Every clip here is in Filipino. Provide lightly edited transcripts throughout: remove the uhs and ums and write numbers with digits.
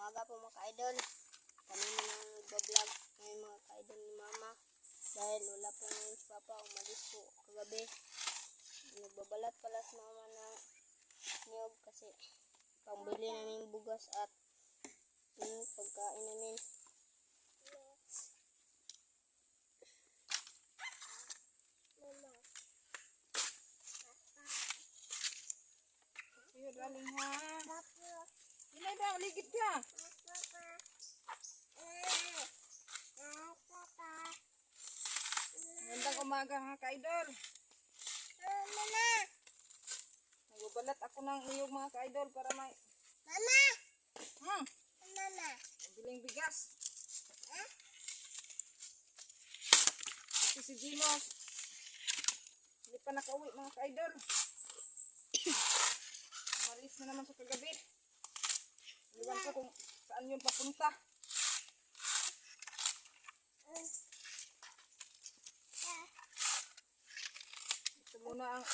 Umaga po mga ka-idol. Kami na nang nagbablog ngayon mga ka-idol ni Mama. Dahil wala po ngayon si Papa. Umalis po kagabi. Nagbabalat pala si Mama ng niyog kasi pangbili namin bugas at yung pagkain namin. Ayo darling ha. Ini dah ligit ka. Magandang umaga mga ka-idol. Mama! Nagbabalat ako ng iyong mga ka-idol para may... Mama! Mama! Biling bigas. Ito si Gino. Hindi pa nakauwi mga ka-idol. Umalis na naman sa kagabi. Iwan ko kung saan yun papunta. Ito muna ang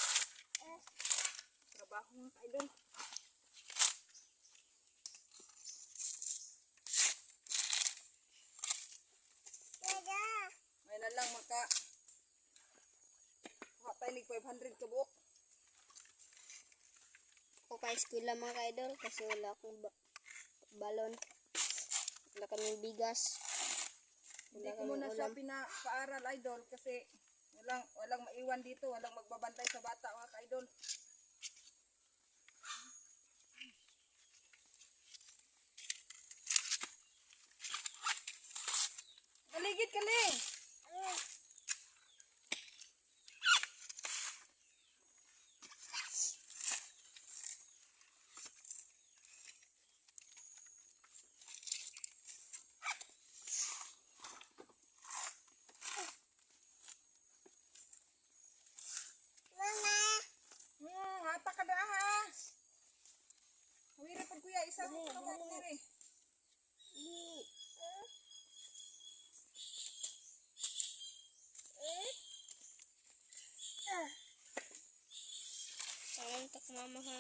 trabaho mga ka-idol. May na lang maka kuha tayo ng 500 kabuok. Ako pa school lang mga ka-idol kasi wala akong balon. Wala kaming bigas. Hindi ko muna siya pinapaaral idol kasi walang maiwan dito, walang magbabantay sa bata mga ka-idol. Kaligid kali. Hata ka dah ha. Hawiri pag kuya isang tawag diri. Panguntak Mama ha.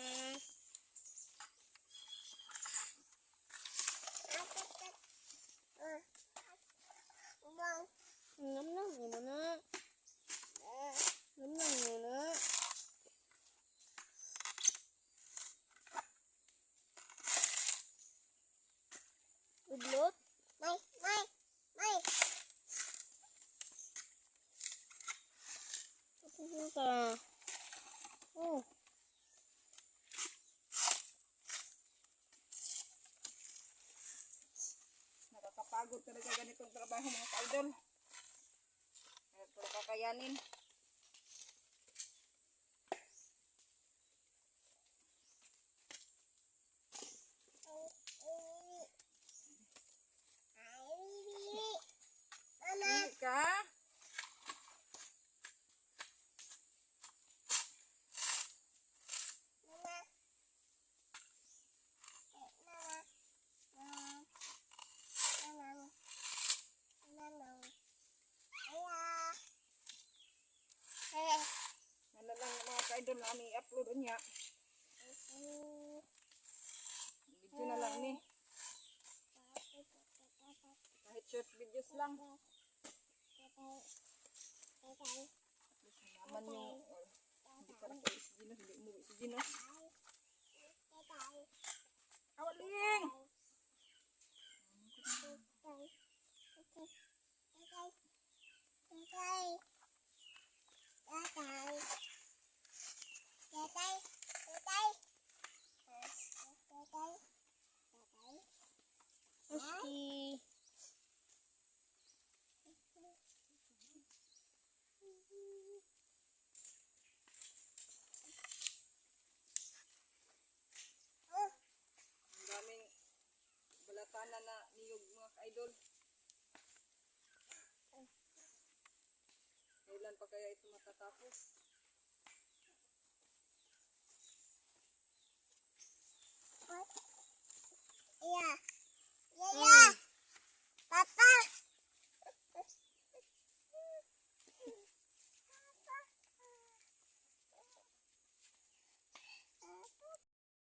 Ngam lang muna. Ngam lang muna. Udlot? May. Apa ka? Oh. Nakakapagod talaga ganitong trabaho mga ka-idol. Kaya pala kakayanin. Hindi ka? Ano lang mga ka-idol na i-upload niya. Video na lang ni. Kahit short videos lang. Naman yung hindi para ko si Gino, hindi umuwi si Gino. Awaling! Uski. Ang daming balatanan na niyog mga ka-idol. Kailan pa kaya ito matatapos?